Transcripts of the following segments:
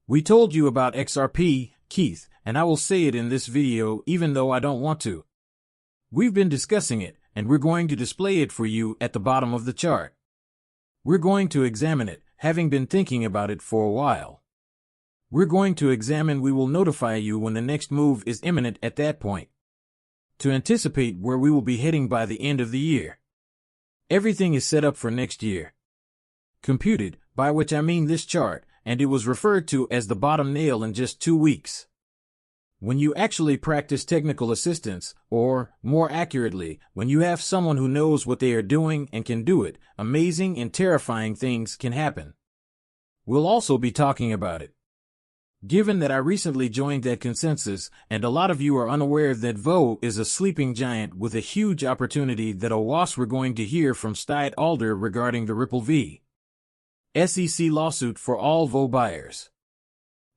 We told you about XRP, Keith, and I will say it in this video even though I don't want to. We've been discussing it, and we're going to display it for you at the bottom of the chart. We're going to examine it, having been thinking about it for a while. We're going to examine. We will notify you when the next move is imminent at that point, to anticipate where we will be heading by the end of the year. Everything is set up for next year. Computed, by which I mean this chart, and it was referred to as the bottom nail in just 2 weeks. When you actually practice technical assistance, or, more accurately, when you have someone who knows what they are doing and can do it, amazing and terrifying things can happen. We'll also be talking about it. Given that I recently joined that consensus, and a lot of you are unaware that VO is a sleeping giant with a huge opportunity, that a was we're going to hear from Stide Alder regarding the Ripple v. SEC lawsuit for all VO buyers.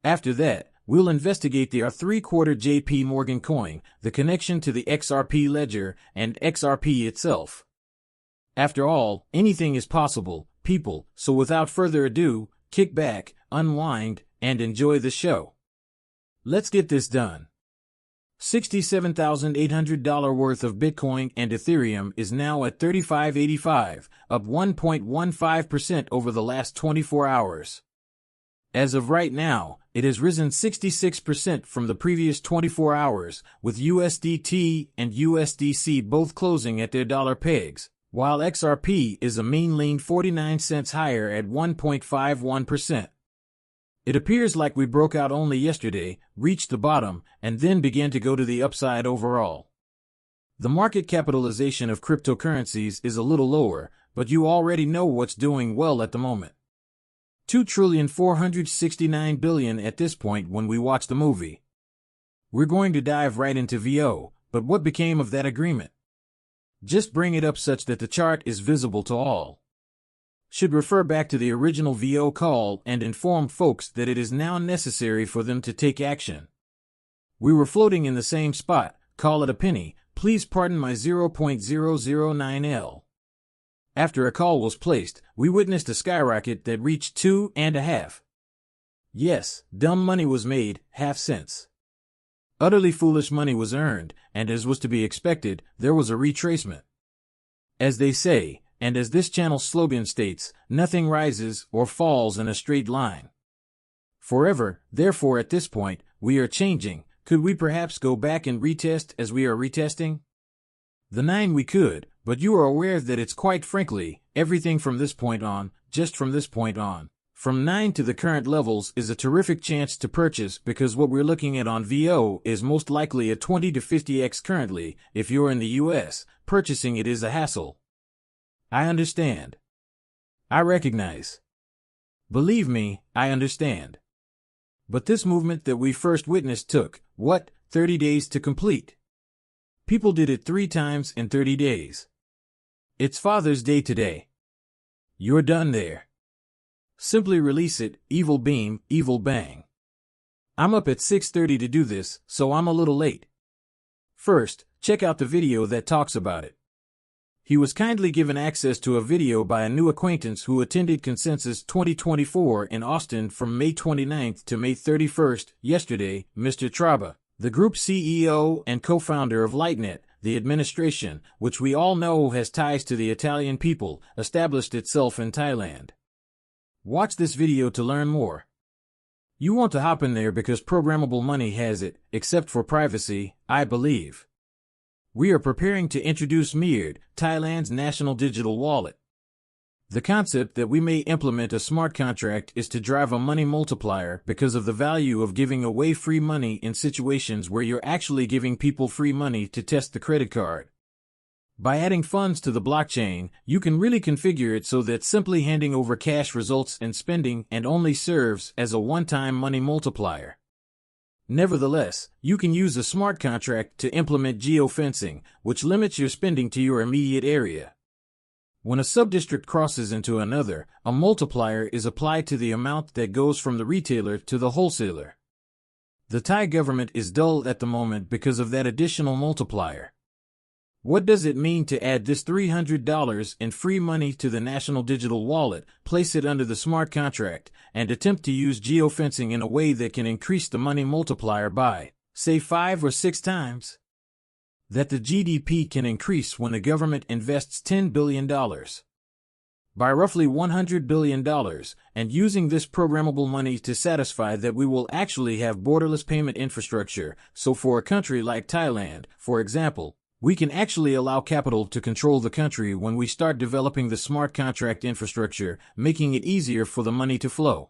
After that, we'll investigate the R3/4 JP Morgan coin, the connection to the XRP ledger, and XRP itself. After all, anything is possible, people, so without further ado, kick back, unwind, and enjoy the show. Let's get this done. $67,800 worth of Bitcoin and Ethereum is now at $35.85, up 1.15% over the last 24 hours. As of right now, it has risen 66% from the previous 24 hours, with USDT and USDC both closing at their dollar pegs, while XRP is a mean lean 49 cents higher at 1.51%. It appears like we broke out only yesterday, reached the bottom, and then began to go to the upside overall. The market capitalization of cryptocurrencies is a little lower, but you already know what's doing well at the moment. $2,469 billion at this point when we watch the movie. We're going to dive right into VO, but what became of that agreement? Just bring it up such that the chart is visible to all. Should refer back to the original VO call and inform folks that it is now necessary for them to take action. We were floating in the same spot, call it a penny, please pardon my 0.009L. After a call was placed, we witnessed a skyrocket that reached 2.5. Yes, dumb money was made, half cents. Utterly foolish money was earned, and as was to be expected, there was a retracement. As they say, and as this channel's slogan states, nothing rises or falls in a straight line. Forever, therefore at this point, we are changing. Could we perhaps go back and retest as we are retesting? The 9 we could, but you are aware that it's quite frankly, everything from this point on, just from this point on, from 9 to the current levels is a terrific chance to purchase, because what we're looking at on VO is most likely a 20 to 50x currently. If you're in the US, purchasing it is a hassle. I understand. I recognize. Believe me, I understand. But this movement that we first witnessed took, 30 days to complete. People did it 3 times in 30 days. It's Father's Day today. You're done there. Simply release it, evil beam, evil bang. I'm up at 6:30 to do this, so I'm a little late. First, check out the video that talks about it. He was kindly given access to a video by a new acquaintance who attended Consensus 2024 in Austin from May 29th to May 31st, yesterday, Mr. Traba, the group CEO and co-founder of Lightnet, the administration, which we all know has ties to the Italian people, established itself in Thailand. Watch this video to learn more. You want to hop in there because programmable money has it, except for privacy, I believe. We are preparing to introduce Mird, Thailand's national digital wallet. The concept that we may implement a smart contract is to drive a money multiplier because of the value of giving away free money in situations where you're actually giving people free money to test the credit card. By adding funds to the blockchain, you can really configure it so that simply handing over cash results in spending and only serves as a one-time money multiplier. Nevertheless, you can use a smart contract to implement geofencing, which limits your spending to your immediate area. When a subdistrict crosses into another, a multiplier is applied to the amount that goes from the retailer to the wholesaler. The Thai government is dull at the moment because of that additional multiplier. What does it mean to add this $300 in free money to the National Digital Wallet, place it under the smart contract, and attempt to use geofencing in a way that can increase the money multiplier by, say, 5 or 6 times? That the GDP can increase when the government invests $10 billion. By roughly $100 billion, and using this programmable money to satisfy that we will actually have borderless payment infrastructure. So for a country like Thailand, for example, we can actually allow capital to control the country when we start developing the smart contract infrastructure, making it easier for the money to flow.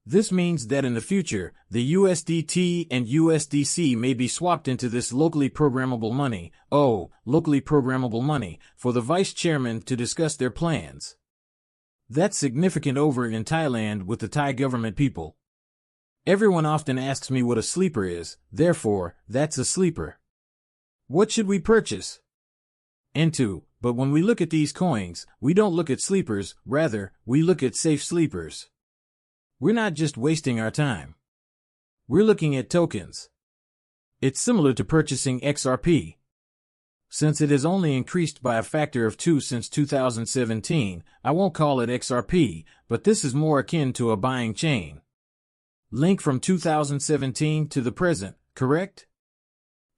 This means that in the future, the USDT and USDC may be swapped into this locally programmable money, for the vice chairman to discuss their plans. That's significant over in Thailand with the Thai government people. Everyone often asks me what a sleeper is, therefore, that's a sleeper. What should we purchase? Into, but when we look at these coins, we don't look at sleepers, rather, we look at safe sleepers. We're not just wasting our time. We're looking at tokens. It's similar to purchasing XRP. Since it has only increased by a factor of 2 since 2017, I won't call it XRP, but this is more akin to a buying chain. Link from 2017 to the present, correct?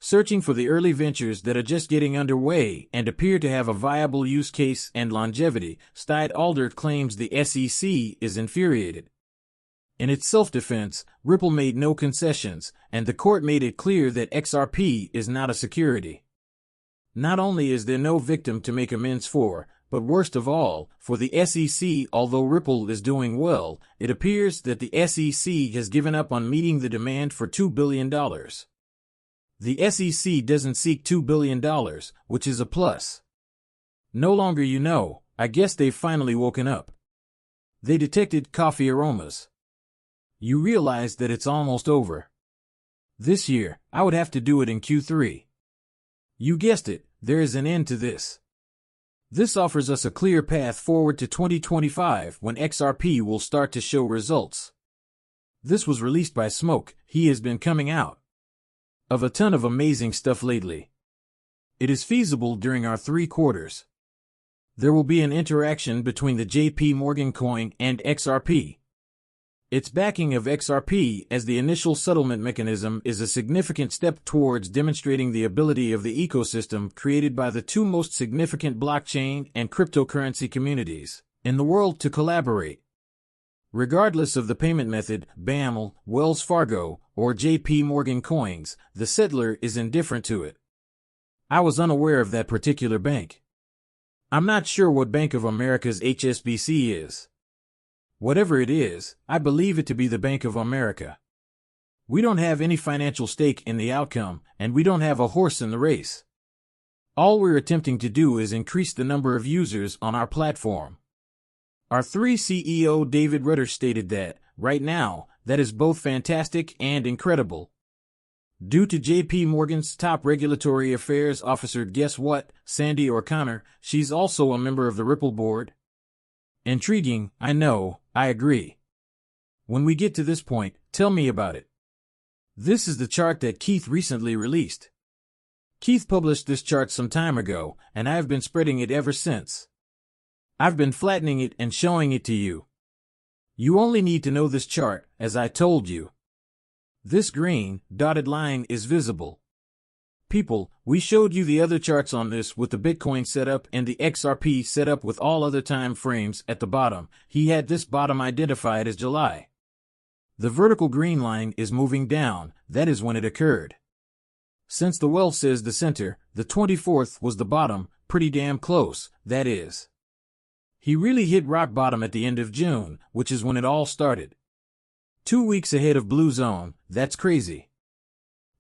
Searching for the early ventures that are just getting underway and appear to have a viable use case and longevity, Steid Alder claims the SEC is infuriated. In its self-defense, Ripple made no concessions, and the court made it clear that XRP is not a security. Not only is there no victim to make amends for, but worst of all, for the SEC, although Ripple is doing well, it appears that the SEC has given up on meeting the demand for $2 billion. The SEC doesn't seek $2 billion, which is a plus. No longer you know, I guess they've finally woken up. They detected coffee aromas. You realize that it's almost over. This year, I would have to do it in Q3. You guessed it, there is an end to this. This offers us a clear path forward to 2025 when XRP will start to show results. This was released by Smoke. He has been coming out of a ton of amazing stuff lately. It is feasible during our 3 quarters. There will be an interaction between the JP Morgan coin and XRP. Its backing of XRP as the initial settlement mechanism is a significant step towards demonstrating the ability of the ecosystem created by the 2 most significant blockchain and cryptocurrency communities in the world to collaborate. Regardless of the payment method, BAML, Wells Fargo, or JP Morgan coins, the settler is indifferent to it. I was unaware of that particular bank. I'm not sure what Bank of America's HSBC is. Whatever it is, I believe it to be the Bank of America. We don't have any financial stake in the outcome, and we don't have a horse in the race. All we're attempting to do is increase the number of users on our platform. Our 3 CEO David Rutter stated that, right now, that is both fantastic and incredible. Due to JP Morgan's top regulatory affairs officer, guess what, Sandy O'Connor, she's also a member of the Ripple board. Intriguing, I know, I agree. When we get to this point, tell me about it. This is the chart that Keith recently released. Keith published this chart some time ago, and I have been spreading it ever since. I've been flattening it and showing it to you. You only need to know this chart, as I told you. This green, dotted line is visible. People, we showed you the other charts on this with the Bitcoin setup and the XRP setup with all other time frames at the bottom. He had this bottom identified as July. The vertical green line is moving down, that is when it occurred. Since the well says the center, the 24th was the bottom, pretty damn close, that is. He really hit rock bottom at the end of June, which is when it all started. 2 weeks ahead of Blue Zone, that's crazy.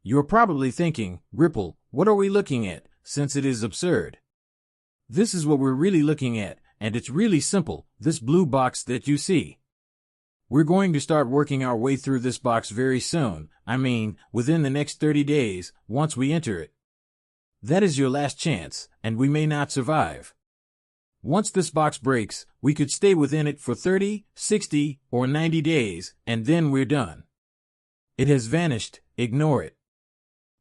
You're probably thinking, Ripple, what are we looking at, since it is absurd? This is what we're really looking at, and it's really simple, this blue box that you see. We're going to start working our way through this box very soon, I mean, within the next 30 days, once we enter it. That is your last chance, and we may not survive. Once this box breaks, we could stay within it for 30, 60, or 90 days, and then we're done. It has vanished, ignore it.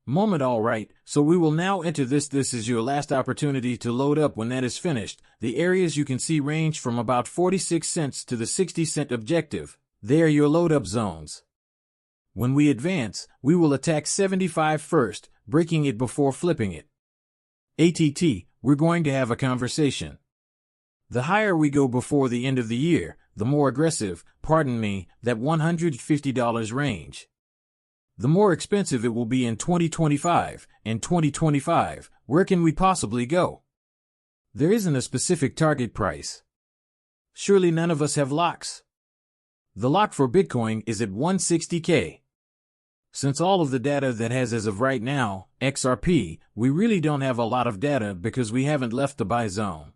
Moment, all right, so we will now enter this. This is your last opportunity to load up. When that is finished, the areas you can see range from about 46 cents to the 60-cent objective. They are your load up zones. When we advance, we will attack 75 first, breaking it before flipping it. ATT, we're going to have a conversation. The higher we go before the end of the year, the more aggressive, pardon me, that $150 range. The more expensive it will be in 2025. In 2025, where can we possibly go? There isn't a specific target price. Surely none of us have locks. The lock for Bitcoin is at 160K. Since all of the data that has as of right now, XRP, we really don't have a lot of data because we haven't left the buy zone.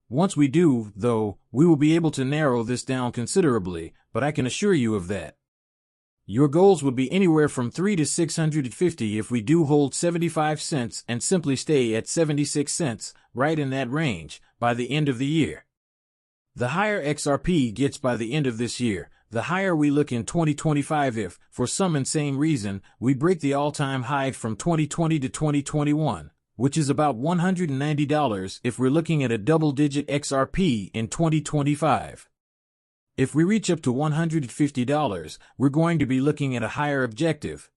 Once we do, though, we will be able to narrow this down considerably, but I can assure you of that. Your goals would be anywhere from 3 to 650 if we do hold 75 cents and simply stay at 76 cents, right in that range, by the end of the year. The higher XRP gets by the end of this year, the higher we look in 2025 if, for some insane reason, we break the all-time high from 2020 to 2021, which is about $190 if we're looking at a double-digit XRP in 2025. If we reach up to $150, we're going to be looking at a higher objective.